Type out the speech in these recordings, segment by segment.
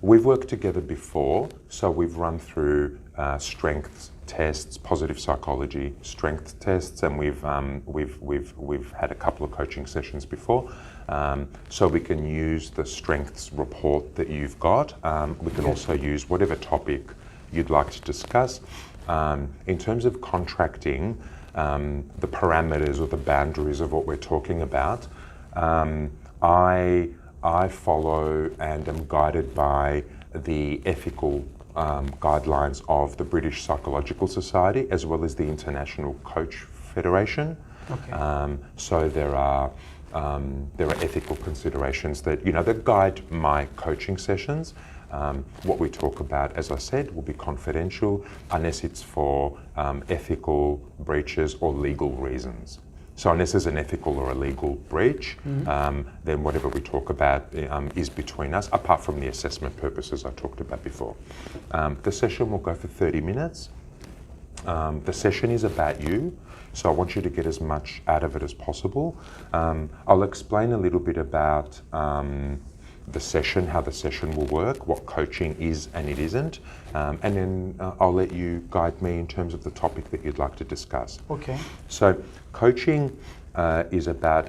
We've worked together before, so we've run through strengths tests, positive psychology strength tests, and we've had a couple of coaching sessions before. So we can use the strengths report that you've got. We can also use whatever topic you'd like to discuss. In terms of contracting, the parameters or the boundaries of what we're talking about, I follow and am guided by the ethical guidelines of the British Psychological Society as well as the International Coach Federation. Okay. So there are ethical considerations that guide my coaching sessions. What we talk about, as I said, will be confidential unless it's for ethical breaches or legal reasons. So unless there's an ethical or a legal breach, then whatever we talk about is between us, apart from the assessment purposes I talked about before. The session will go for 30 minutes. The session is about you, so I want you to get as much out of it as possible. I'll explain a little bit about the session, how the session will work, what coaching is and it isn't, and then I'll let you guide me in terms of the topic that you'd like to discuss. Okay. So coaching is about,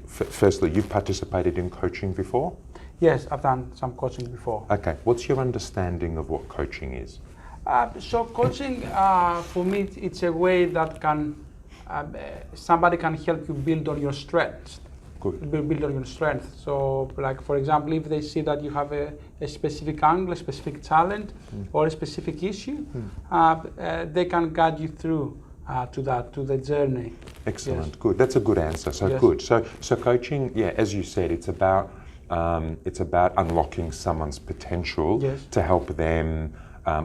firstly, you've participated in coaching before? Yes, I've done some coaching before. Okay, what's your understanding of what coaching is? So coaching, for me, it's a way that somebody can help you build on your strengths. Build on your strength. So, like for example, if they see that you have a specific angle, a specific talent, or a specific issue, they can guide you through to the journey. Excellent. Yes. Good. That's a good answer. So yes. Good. So coaching, as you said, it's about unlocking someone's potential yes. to help them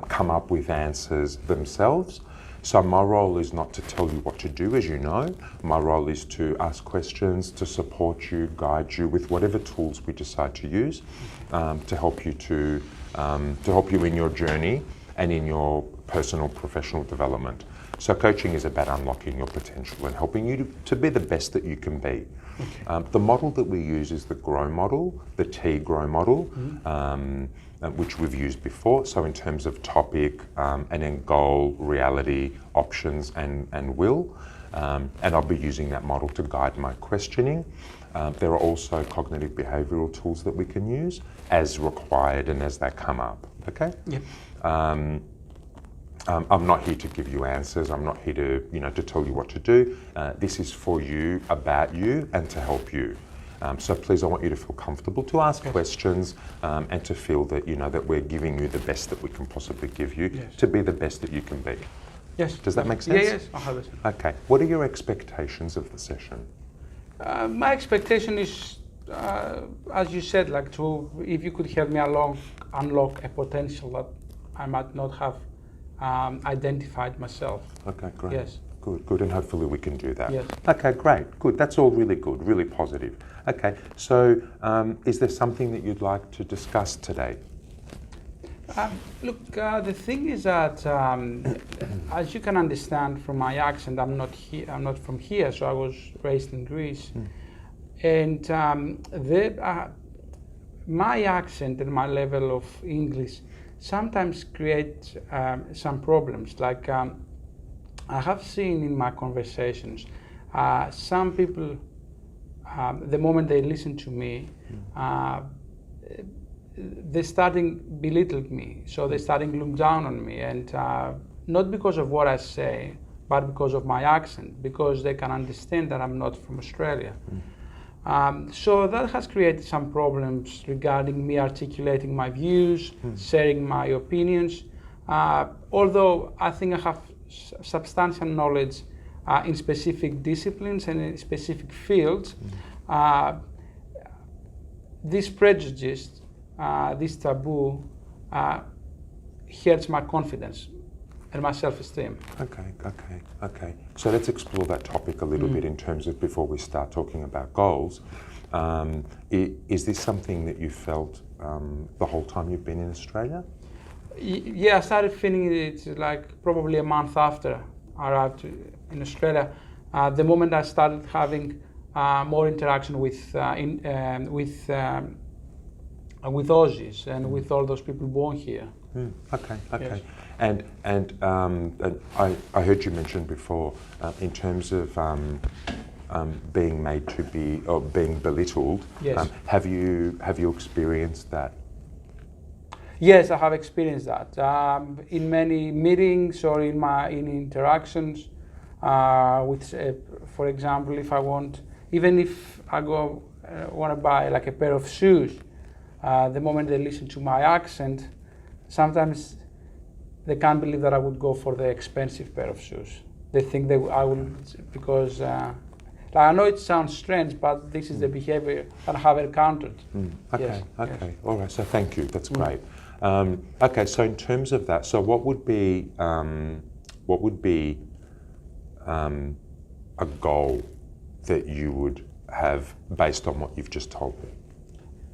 come up with answers themselves. So my role is not to tell you what to do, as you know. My role is to ask questions, to support you, guide you with whatever tools we decide to use, to help you in your journey and in your personal professional development. So coaching is about unlocking your potential and helping you to be the best that you can be. Okay. The model that we use is the GROW model, the T-GROW model, which we've used before. So in terms of topic, and then goal, reality, options, and will. And I'll be using that model to guide my questioning. There are also cognitive-behavioural tools that we can use as required and as they come up. Okay? Yep. I'm not here to give you answers. I'm not here to tell you what to do. This is for you, about you, and to help you. So please, I want you to feel comfortable to ask questions and to feel that that we're giving you the best that we can possibly give you to be the best that you can be. Yes. Does that make sense? Yes, 100%. Okay. What are your expectations of the session? My expectation is, as you said, if you could help me unlock a potential that I might not have identified myself. Okay, great. Yes. Good, and hopefully we can do that. Yes. Okay, great, good. That's all really good, really positive. Okay, so is there something that you'd like to discuss today? Look, the thing is that, as you can understand from my accent, I'm not from here, so I was raised in Greece, and my accent and my level of English sometimes create some problems. Like I have seen in my conversations, some people, the moment they listen to me, they're starting belittling me. So they're starting to look down on me, and not because of what I say, but because of my accent, because they can understand that I'm not from Australia. So that has created some problems regarding me articulating my views, sharing my opinions. Although I think I have substantial knowledge in specific disciplines and in specific fields, this prejudice, this taboo, hurts my confidence and my self-esteem. Okay. So let's explore that topic a little bit in terms of, before we start talking about goals. Is this something that you felt the whole time you've been in Australia? Yeah, I started feeling it like probably a month after I arrived in Australia. The moment I started having more interaction with with Aussies and with all those people born here. Okay. Yes. And I heard you mention before, in terms of being made to be or being belittled. Yes. Have you experienced that? Yes, I have experienced that in many meetings or in interactions with, for example, if I want, even if I want to buy like a pair of shoes, the moment they listen to my accent, sometimes they can't believe that I would go for the expensive pair of shoes. They think I will, because I know it sounds strange, but this is the behavior that I have encountered. Okay, Yes. okay, Yes. all right. So thank you. That's great. Okay, so in terms of that, so what would be a goal that you would have based on what you've just told me?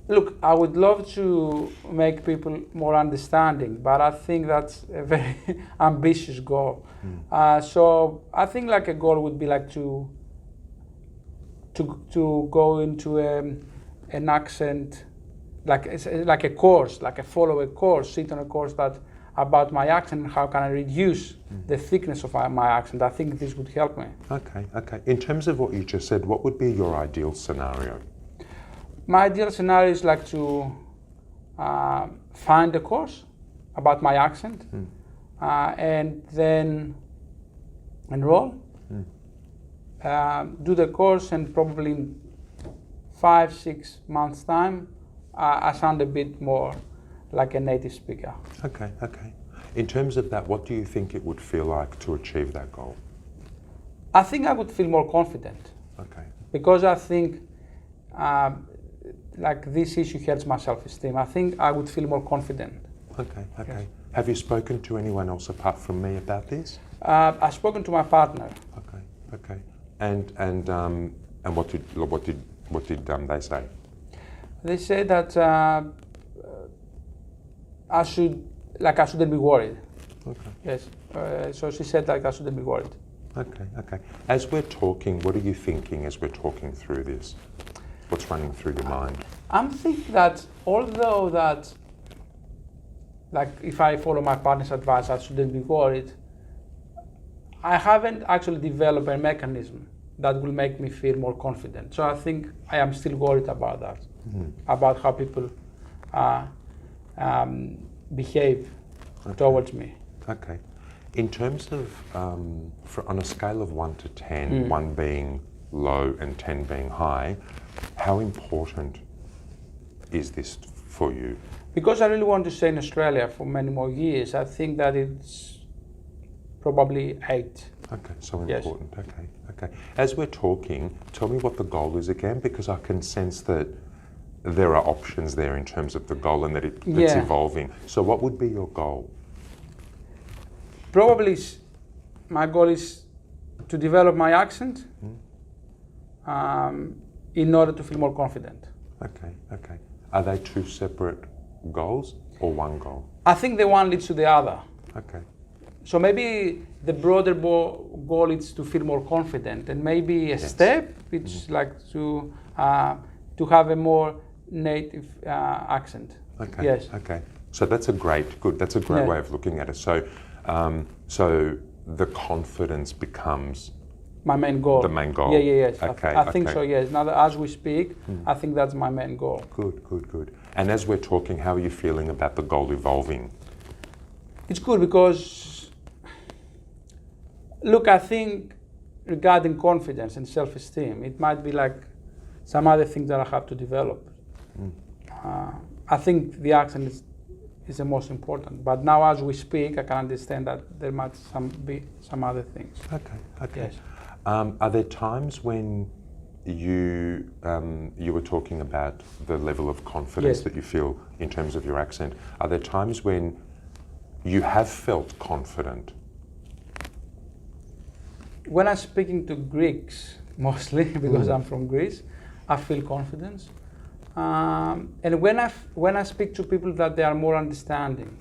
Look, I would love to make people more understanding, but I think that's a very ambitious goal. So I think like a goal would be like to go into an accent, like a course, like follow a course, sit on a course that about my accent and how can I reduce the thickness of my accent. I think this would help me. Okay. In terms of what you just said, what would be your ideal scenario? My ideal scenario is like to find a course about my accent and then enroll, do the course, and probably in 5-6 months' time, I sound a bit more like a native speaker. Okay. In terms of that, what do you think it would feel like to achieve that goal? I think I would feel more confident. Okay. Because I think like this issue hurts my self-esteem. I think I would feel more confident. Okay. Yes. Have you spoken to anyone else apart from me about this? I've spoken to my partner. Okay. And what did they say? They said that I shouldn't be worried. Okay. Yes. So she said like I shouldn't be worried. Okay. As we're talking, what are you thinking as we're talking through this? What's running through your mind? I'm thinking that although that, like if I follow my partner's advice, I shouldn't be worried, I haven't actually developed a mechanism that will make me feel more confident. So I think I am still worried about that, about how people behave towards me. Okay. In terms of, on a scale of 1 to 10, 1 being low and 10 being high, how important is this for you? Because I really want to stay in Australia for many more years, I think that it's probably 8. Okay, so important. Yes. Okay. As we're talking, tell me what the goal is again, because I can sense that there are options there in terms of the goal and that it's evolving. So what would be your goal? Probably my goal is to develop my accent in order to feel more confident. Okay. Are they 2 separate goals or 1 goal? I think the one leads to the other. Okay. So maybe the broader goal is to feel more confident, and maybe a step, it's like to have a more native accent. Okay. Yes. Okay. So that's a great way of looking at it. So the confidence becomes my main goal. The main goal. Yes. Okay. I think so. Yes. Now that as we speak, I think that's my main goal. Good. And as we're talking, how are you feeling about the goal evolving? It's good because, look, I think regarding confidence and self-esteem, it might be like some other things that I have to develop. I think the accent is the most important. But now as we speak, I can understand that there might be some other things. Okay. Yes. Are there times when you were talking about the level of confidence that you feel in terms of your accent? Are there times when you have felt confident? When I'm speaking to Greeks, mostly because I'm from Greece, I feel confidence. And when I speak to people that they are more understanding,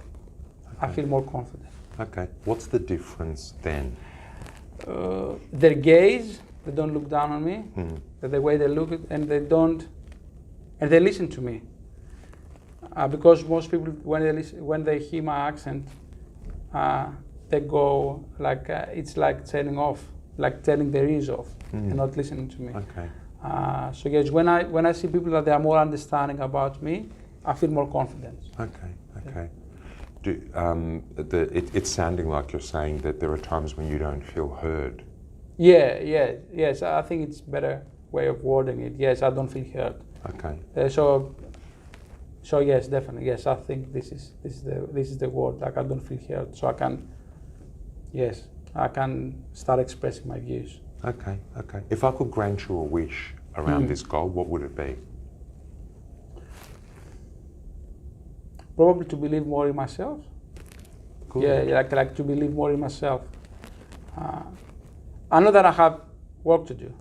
I feel more confident. Okay. What's the difference then? Their gaze, they don't look down on me. The way they look, and they listen to me. because most people, when they hear my accent, they go like it's like turning off, like turning their ears off and not listening to me. Okay. So yes, when I see people that they are more understanding about me, I feel more confident. Okay. It's sounding like you're saying that there are times when you don't feel heard. Yes. I think it's better way of wording it. Yes, I don't feel heard. Okay. So yes, definitely. Yes, I think this is the word. Like I don't feel heard, so I can start expressing my views. Okay. If I could grant you a wish around this goal, what would it be? Probably to believe more in myself. Good. Yeah, like to believe more in myself. I know that I have work to do,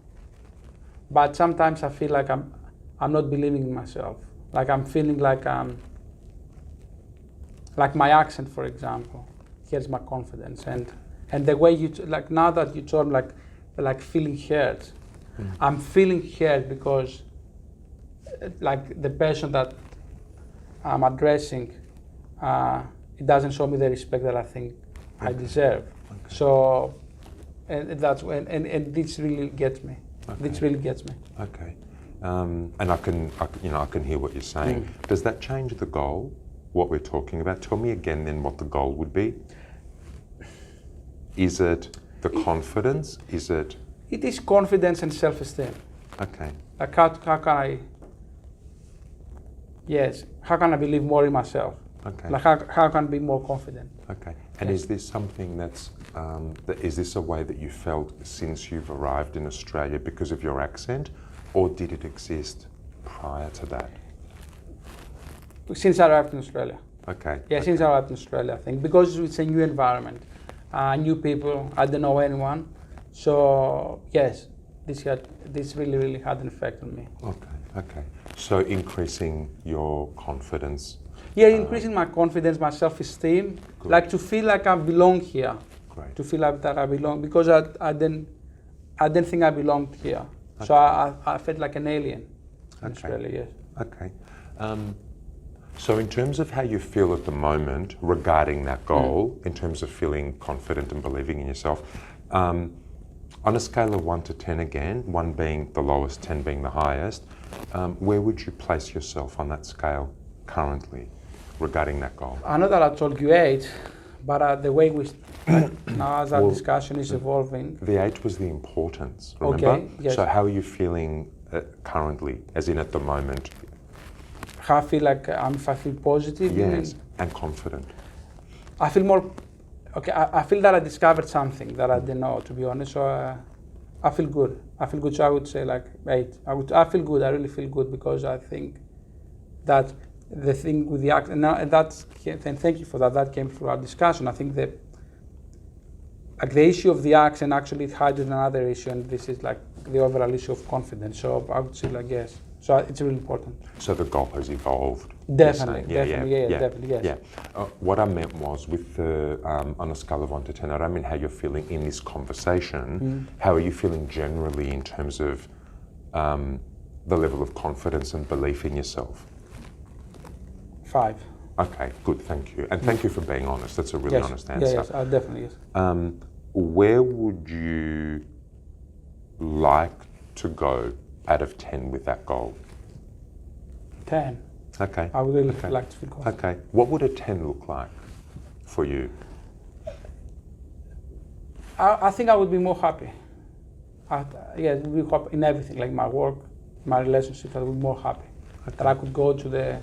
but sometimes I feel like I'm not believing in myself. Like I'm feeling like my accent, for example, here's my confidence, and the way like now that you told me like feeling heard, I'm feeling heard because like the person that I'm addressing, it doesn't show me the respect that I think I deserve. Okay. So, and that's when, and this really gets me. Okay. This really gets me. Okay. And I can hear what you're saying. Does that change the goal, what we're talking about? Tell me again then what the goal would be. Is it the confidence? Is it? It is confidence and self-esteem. Okay. Like how can I? Yes. How can I believe more in myself? Okay. Like how can I be more confident? Okay. And Yes. is this something is this a way that you felt since you've arrived in Australia because of your accent, or did it exist prior to that? Since I arrived in Australia. Okay. Yeah, since I arrived in Australia, I think because it's a new environment, new people. I don't know anyone, so yes, this really had an effect on me. Okay. So increasing your confidence. Yeah, increasing my confidence, my self-esteem, Good. like to feel like I belong here. Great. To feel like that I belong, because I didn't think I belonged here. Okay. So I felt like an alien in Australia. Yes. Okay. So in terms of how you feel at the moment regarding that goal, in terms of feeling confident and believing in yourself, on a scale of 1 to 10 again, 1 being the lowest, 10 being the highest, where would you place yourself on that scale currently regarding that goal? I know that I told you 8, but the way we now as our discussion is evolving. The 8 was the importance, remember? Okay, yes. So how are you feeling currently, as in at the moment? How I feel like if I feel positive. Yes, and confident. I feel more. Okay, I feel that I discovered something that I didn't know, to be honest. So I feel good. So I would say like 8. I feel good. I really feel good because I think that the thing with the accent, and thank you for that. That came through our discussion. I think that like the issue of the accent actually hides another issue, and this is like the overall issue of confidence. So I would say like yes. So it's really important. So the goal has evolved. Definitely, yes. What I meant was with the, on a scale of 1 to 10, I don't mean how you're feeling in this conversation. How are you feeling generally in terms of the level of confidence and belief in yourself? 5. Okay, good, thank you. And thank you for being honest. That's a really honest answer. Yes, definitely, yes. Where would you like to go out of 10 with that goal? 10. Okay. I would really like to feel confident. Okay. What would a 10 look like for you? I think I would be more happy. Be happy in everything, like my work, my relationships. I would be more happy. Okay. That I could go to the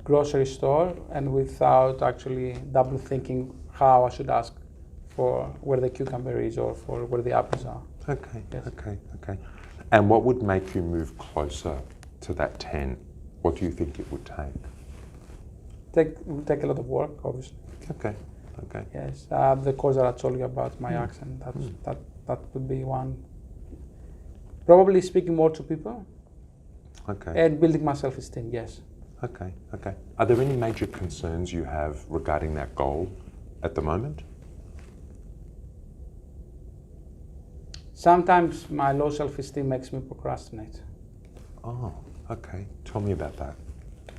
grocery store and without actually double thinking how I should ask for where the cucumber is or for where the apples are. Okay. Yes. Okay. And what would make you move closer to that 10? What do you think it would take? It would take a lot of work, obviously. Okay. Yes, the course that I told you about, my accent, that would be one. Probably speaking more to people. Okay. And building my self-esteem, yes. Okay. Are there any major concerns you have regarding that goal at the moment? Sometimes my low self-esteem makes me procrastinate. Oh, okay. Tell me about that.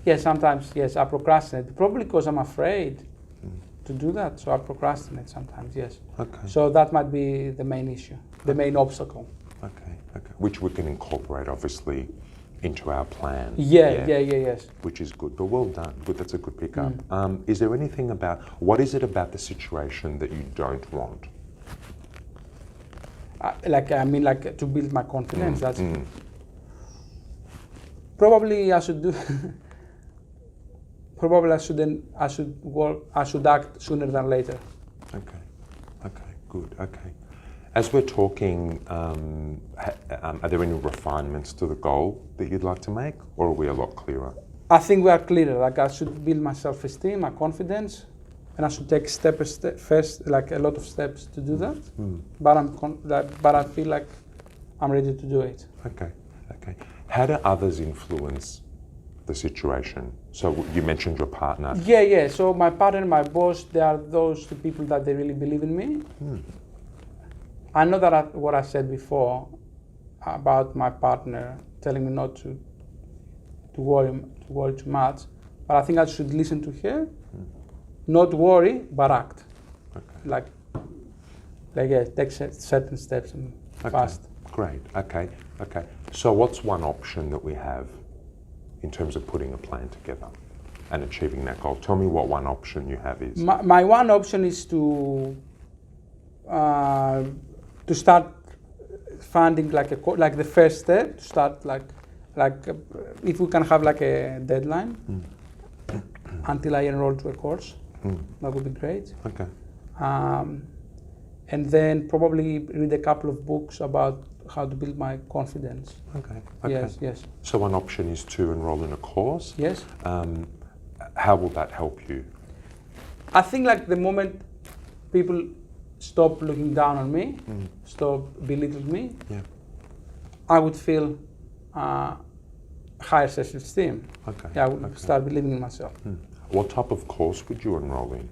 Yes, sometimes, yes, I procrastinate. Probably because I'm afraid to do that, so I procrastinate sometimes, yes. Okay. So that might be the main issue, the main obstacle. Okay. Which we can incorporate, obviously, into our plan. Yes. Which is good, but well done. Good, that's a good pickup. Is there anything what is it about the situation that you don't want? To build my confidence. That's probably I should do. Probably I shouldn't. I should act sooner than later. Okay. Good. Okay. As we're talking, are there any refinements to the goal that you'd like to make, or are we a lot clearer? I think we are clearer. Like I should build my self-esteem, my confidence, and I should take first, like a lot of steps to do that. But I feel like I'm ready to do it. Okay. How do others influence the situation? So you mentioned your partner. Yeah. So my partner, my boss, they are those two people that they really believe in me. I know that what I said before about my partner telling me not to worry too much, but I think I should listen to her, not worry, but act. Okay. Take certain steps and fast. Great. Okay. So what's one option that we have in terms of putting a plan together and achieving that goal? Tell me what one option you have is. My one option is to start funding like the first step. To start if we can have like a deadline until I enroll to a course, that would be great. Okay. And then probably read a couple of books about how to build my confidence. Okay. Yes. So one option is to enroll in a course. Yes. How will that help you? I think like the moment people stop looking down on me, stop belittling me, I would feel higher self-esteem. Okay. Yeah, I would start believing in myself. What type of course would you enroll in?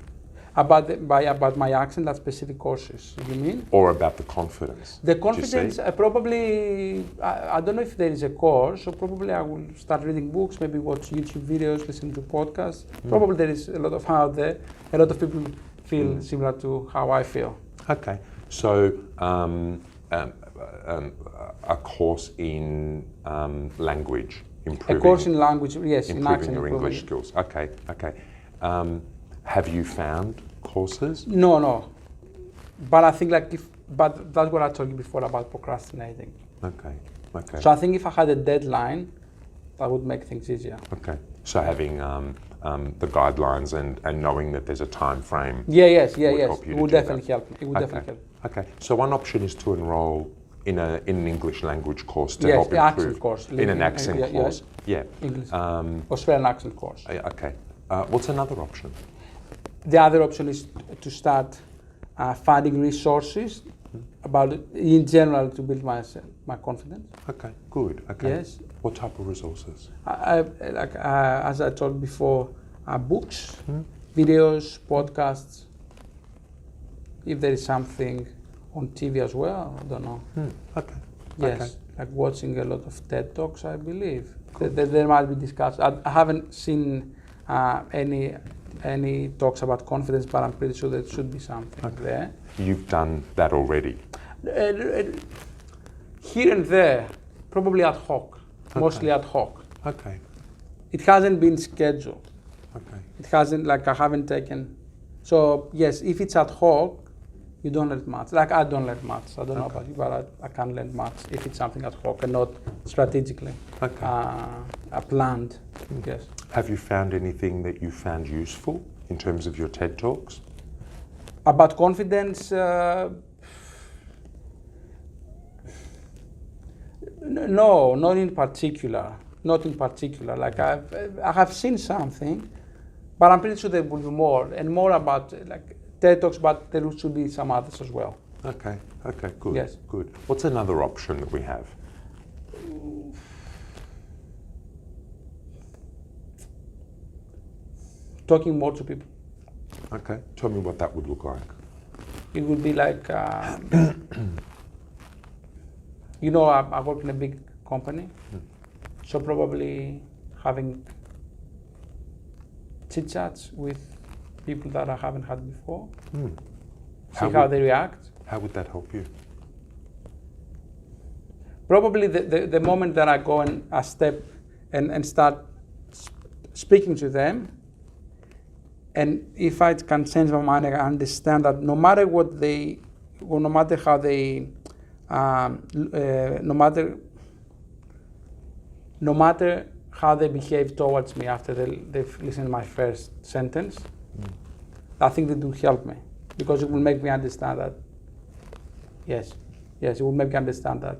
About my accent, that specific courses, you mean? Or about the confidence? The confidence, probably, I don't know if there is a course, so probably I will start reading books, maybe watch YouTube videos, listen to podcasts. Probably there is a lot of out there. A lot of people feel similar to how I feel. Okay, so a course in language, improving. A course in language, yes, in improving accent. your English skills. Okay. Have you found courses? No. But I think but that's what I told you before about procrastinating. Okay. So I think if I had a deadline, that would make things easier. Okay. So having the guidelines and knowing that there's a time frame. Yes. It would definitely help me. It would definitely help. Okay. So one option is to enroll in an English language course to help improve. Accent course. In an accent course. Yes. English. Australian accent course. Okay. What's another option? The other option is to start finding resources about it in general to build my confidence. Okay, good. Okay. Yes. What type of resources? As I told before, books, videos, podcasts. If there is something on TV as well, I don't know. Okay. Yes, like watching a lot of TED Talks, I believe. There might be discussed. I haven't seen any talks about confidence, but I'm pretty sure there should be something there. You've done that already? Here and there, probably ad hoc, mostly ad hoc. Okay. It hasn't been scheduled. Okay. It hasn't, I haven't taken. So yes, if it's ad hoc, you don't learn much. I don't learn much. I don't know about you, but I can't learn much if it's something ad hoc and not strategically planned. Yes. Have you found anything that you found useful in terms of your TED Talks? About confidence, no, not in particular. Not in particular. I have seen something, but I'm pretty sure there will be more and more about TED Talks, but there should be some others as well. Okay, good. Yes. Good. What's another option that we have? Talking more to people. Okay, tell me what that would look like. It would be like, I work in a big company, so probably having chit chats with people that I haven't had before. See How how would- they react. How would that help you? Probably the moment that I go and I step and start speaking to them, and if I can change my mind, I understand that no matter what they, or no matter how they, no matter how they behave towards me after they've listened to my first sentence, I think that will help me, because it will make me understand that, yes, it will make me understand that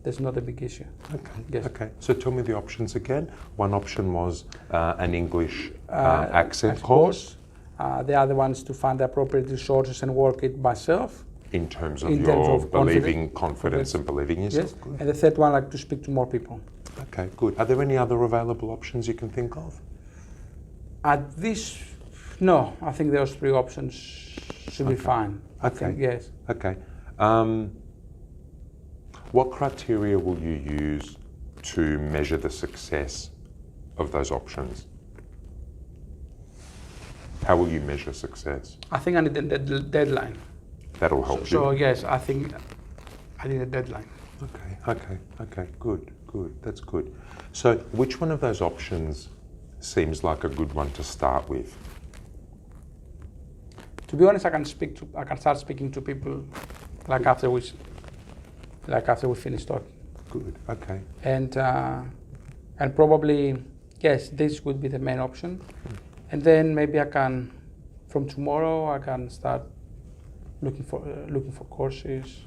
there's not a big issue. Okay. Yes. Okay. So tell me the options again. One option was an English accent course. The other one is to find the appropriate resources and work it myself. In terms of In your terms of believing confidence and believing yourself. Yes. Good. And the third one, like to speak to more people. Okay, good. Are there any other available options you can think of? At this, no, I think those three options should be fine. I Okay. think, yes. Okay. What criteria will you use to measure the success of those options? How will you measure success? I think I need a deadline. That'll help So you. yes, I think I need a deadline. Okay, good, that's good. So which one of those options seems like a good one to start with? To be honest, I can start speaking to people like after we finish talking. Good, okay. And probably, yes, this would be the main option. And then maybe I can, from tomorrow, I can start looking for courses,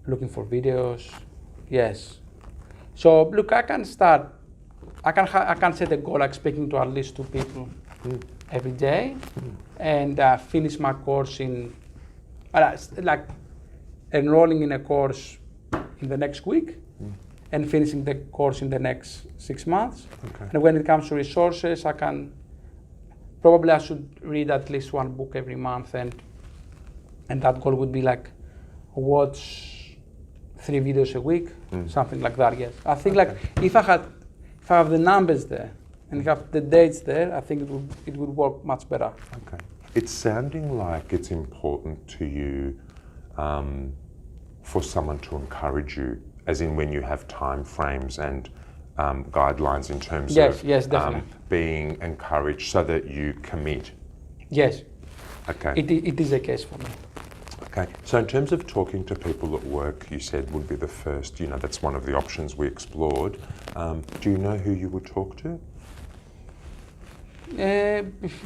looking for videos. Yes. So look, I can start. I can set a goal like speaking to at least 2 people every day, and finish my course in like enrolling in a course in the next week, and finishing the course in the next 6 months. Okay. And when it comes to resources, I should read at least 1 book every month, and that goal would be like watch 3 videos a week, something like that. Yes, I think like if I have the numbers there and have the dates there, I think it would work much better. Okay. It's sounding like it's important to you for someone to encourage you, as in when you have time frames and guidelines in terms of yes, definitely. Being encouraged so that you commit. Yes, Okay. it is a case for me. Okay. So in terms of talking to people at work, you said would be the first, that's one of the options we explored. Do you know who you would talk to?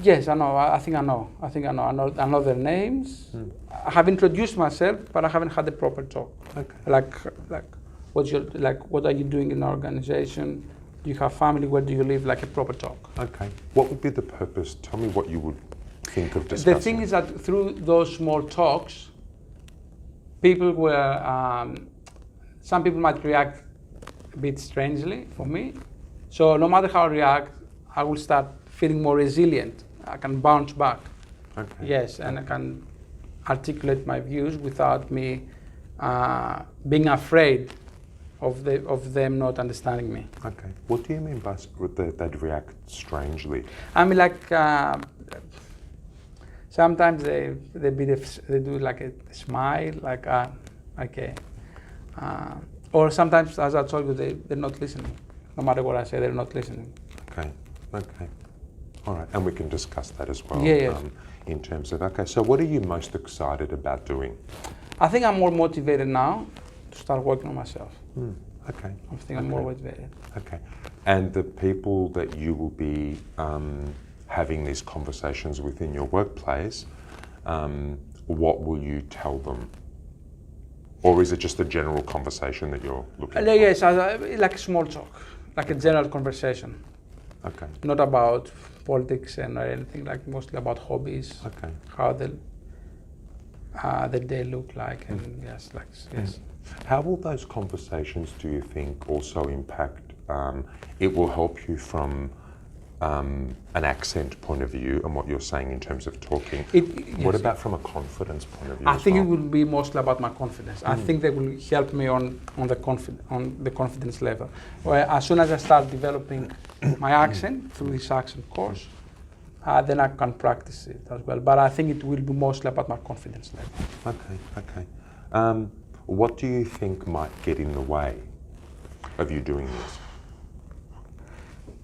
Yes, I know. I think I know. I know their names. I have introduced myself, but I haven't had a proper talk. Okay. Like what are you doing in the organization? Do you have family? Where do you live? Like a proper talk. Okay. What would be the purpose? Tell me what you would think of discussing. The thing is that through those small talks, people some people might react a bit strangely for me. So no matter how I react, I will start feeling more resilient. I can bounce back. Okay. Yes, and I can articulate my views without me being afraid of them not understanding me. Okay. What do you mean by they'd react strangely? I mean, like sometimes they do like a smile, like okay, or sometimes, as I told you, they're not listening. No matter what I say, they're not listening. Okay. All right, and we can discuss that as well. Yeah. In terms of, okay, so what are you most excited about doing? I think I'm more motivated now to start working on myself. Okay. I think I'm more motivated. Okay. And the people that you will be having these conversations with in your workplace, what will you tell them? Or is it just a general conversation that you're looking for? Yes, like a small talk, like a general conversation. Okay. Not about politics or anything, like mostly about hobbies. Okay. How the day look like, and yes. How will those conversations, do you think, also impact? It will help you from an accent point of view and what you're saying in terms of talking. What about from a confidence point of view? I think it will be mostly about my confidence. I think they will help me on the confidence level. Where as soon as I start developing my accent through this accent course, then I can practice it as well. But I think it will be mostly about my confidence level. Okay. What do you think might get in the way of you doing this?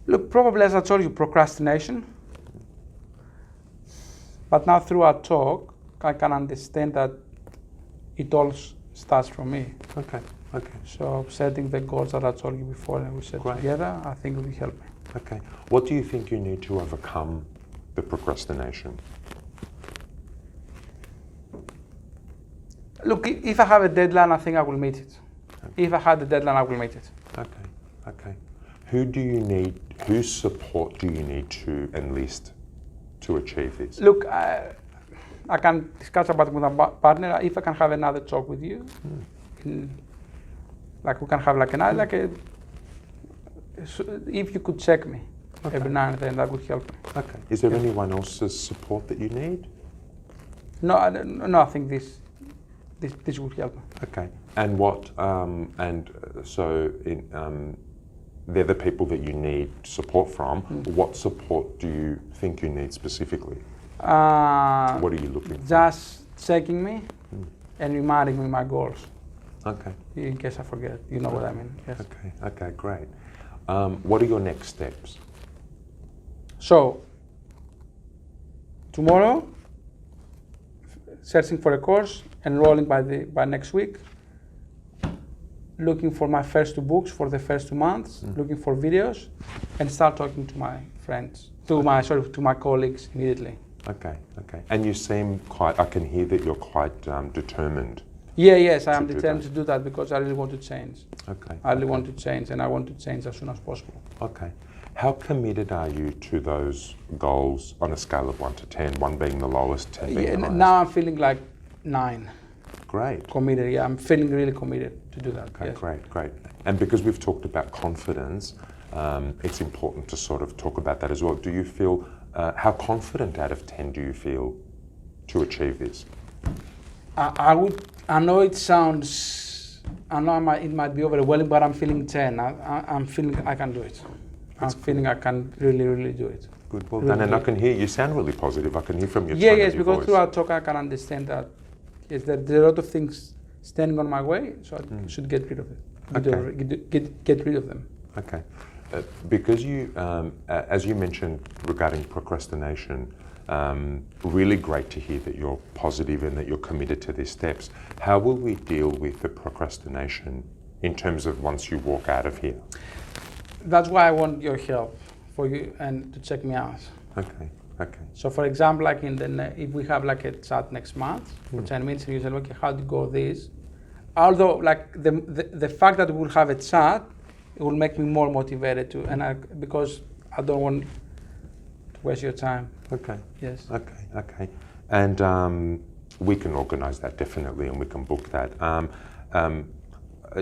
Look, probably as I told you, procrastination. But now through our talk, I can understand that it all starts from me. Okay. So setting the goals that I told you before and we set together, I think it will help me. Okay. What do you think you need to overcome the procrastination? Look, if I have a deadline, I think I will meet it. Okay. If I had a deadline, I will meet it. Okay. Whose support do you need to enlist to achieve this? Look, I can discuss about it with my partner. If I can have another talk with you, like we can have if you could check me every now and then, that would help me. Okay. Is there anyone else's support that you need? No, I think this would help me. Okay. And what? They're the people that you need support from. What support do you think you need specifically? What are you looking for? Just checking me and reminding me my goals. Okay. In case I forget, you know what I mean. Yes. Okay, great. What are your next steps? So, tomorrow, searching for a course, enrolling by next week. Looking for my first 2 books for the first 2 months, looking for videos, and start talking to my friends, to my colleagues immediately. Okay. And you seem I can hear that you're quite determined. Yes, I am determined to do that because I really want to change. Okay. I really want to change, and I want to change as soon as possible. Okay. How committed are you to those goals on a scale of 1 to 10, 1 being the lowest, 10 being the highest? Now I'm feeling like 9. Great. Committed, I'm feeling really committed to do that. Okay, yes. Great. And because we've talked about confidence, it's important to sort of talk about that as well. Do you feel, how confident out of 10 do you feel to achieve this? I know it might be overwhelming, but I'm feeling 10. I'm feeling I can do it. I'm feeling I can really do it. Good, well done. And I can hear, you sound really positive. I can hear from your tone yes, of your because voice. through our talk I can understand that there are a lot of things standing on my way, so I should get rid of it. Okay. Get rid of them. Okay. Because you, as you mentioned regarding procrastination, really great to hear that you're positive and that you're committed to these steps. How will we deal with the procrastination in terms of once you walk out of here? That's why I want your help for you and to check me out. Okay. So for example, like if we have like a chat next month for 10 minutes and you say, okay, how do you go this? Although like the fact that we'll have a chat, it will make me more motivated because I don't want to waste your time. Okay. Yes. Okay. And we can organise that definitely, and we can book that.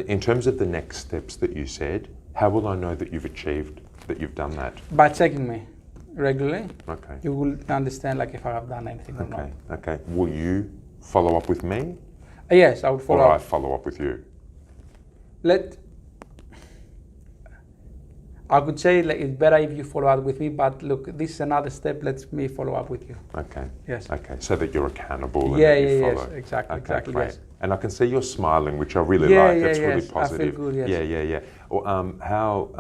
In terms of the next steps that you said, how will I know that you've done that? By checking me regularly. Okay. You will understand like if I have done anything or not. Okay. Will you follow up with me? Yes, I will follow up. Or I follow up with you? I could say like, it's better if you follow up with me, but look, this is another step. Let me follow up with you. Okay. Yes. Okay. So that you're accountable. Yeah, and that you yes, follow. exactly. Great. Yes. And I can see you're smiling, which I really like. It's really yes. positive. I feel good. Yes. Yeah. Well, how,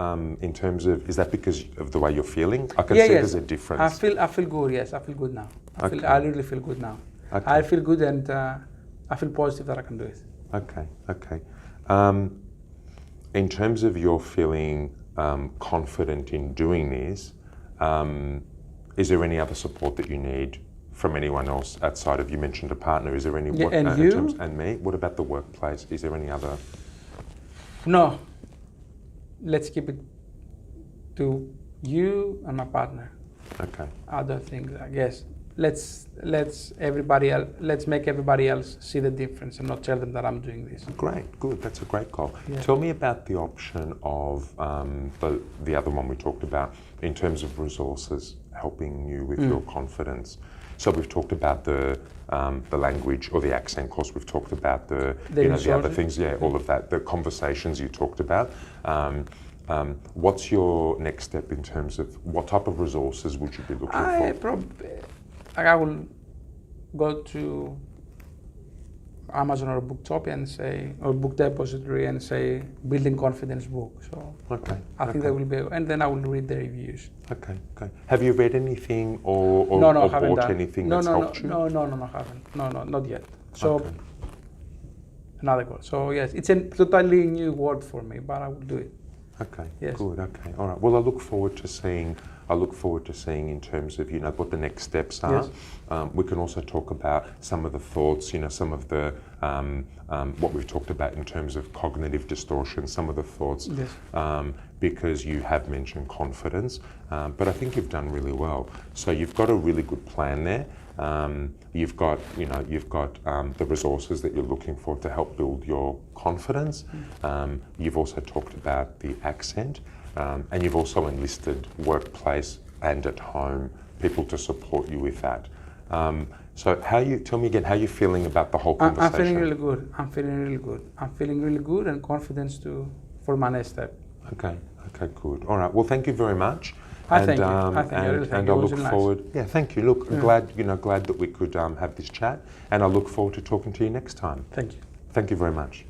in terms of, is that because of the way you're feeling? I can see there's a difference. I feel good. Yes, I feel good now. I really feel good now. Okay. I feel good, and I feel positive that I can do it. Okay. In terms of your feeling confident in doing this, is there any other support that you need from anyone else outside of, you mentioned a partner, is there any, and me? What about the workplace? Is there any other? No. Let's keep it to you and my partner. Okay. Other things, I guess. let's make everybody else see the difference and not tell them that I'm doing this. Great, good. That's a great goal. Yeah. Tell me about the option of the other one we talked about in terms of resources helping you with your confidence. So we've talked about the language or the accent course. We've talked about the other things. Yeah, all of that. The conversations you talked about. What's your next step in terms of what type of resources would you be looking for? I will go to Amazon or Booktopia and say, or Book Depository and say, building confidence book. So okay, I think that will be, and then I will read the reviews. Okay. Have you read anything or haven't bought done. anything that's helped you? No, haven't. No, not yet. So another goal. So yes, it's a totally new world for me, but I will do it. Okay, yes. Good, okay, all right. Well, I look forward to seeing in terms of, what the next steps are. Yes. We can also talk about some of the thoughts, some of the, what we've talked about in terms of cognitive distortion, some of the thoughts, yes. Because you have mentioned confidence, but I think you've done really well. So you've got a really good plan there. You've got the resources that you're looking for to help build your confidence. You've also talked about the accent, and you've also enlisted workplace and at home people to support you with that. So tell me again how you're feeling about the whole conversation. I'm feeling really good. I'm feeling really good and confidence for my next step. Okay, good. All right. Well, thank you very much. Thank you. I look forward. Yeah, thank you. Look, I'm glad that we could have this chat, and I look forward to talking to you next time. Thank you. Thank you very much.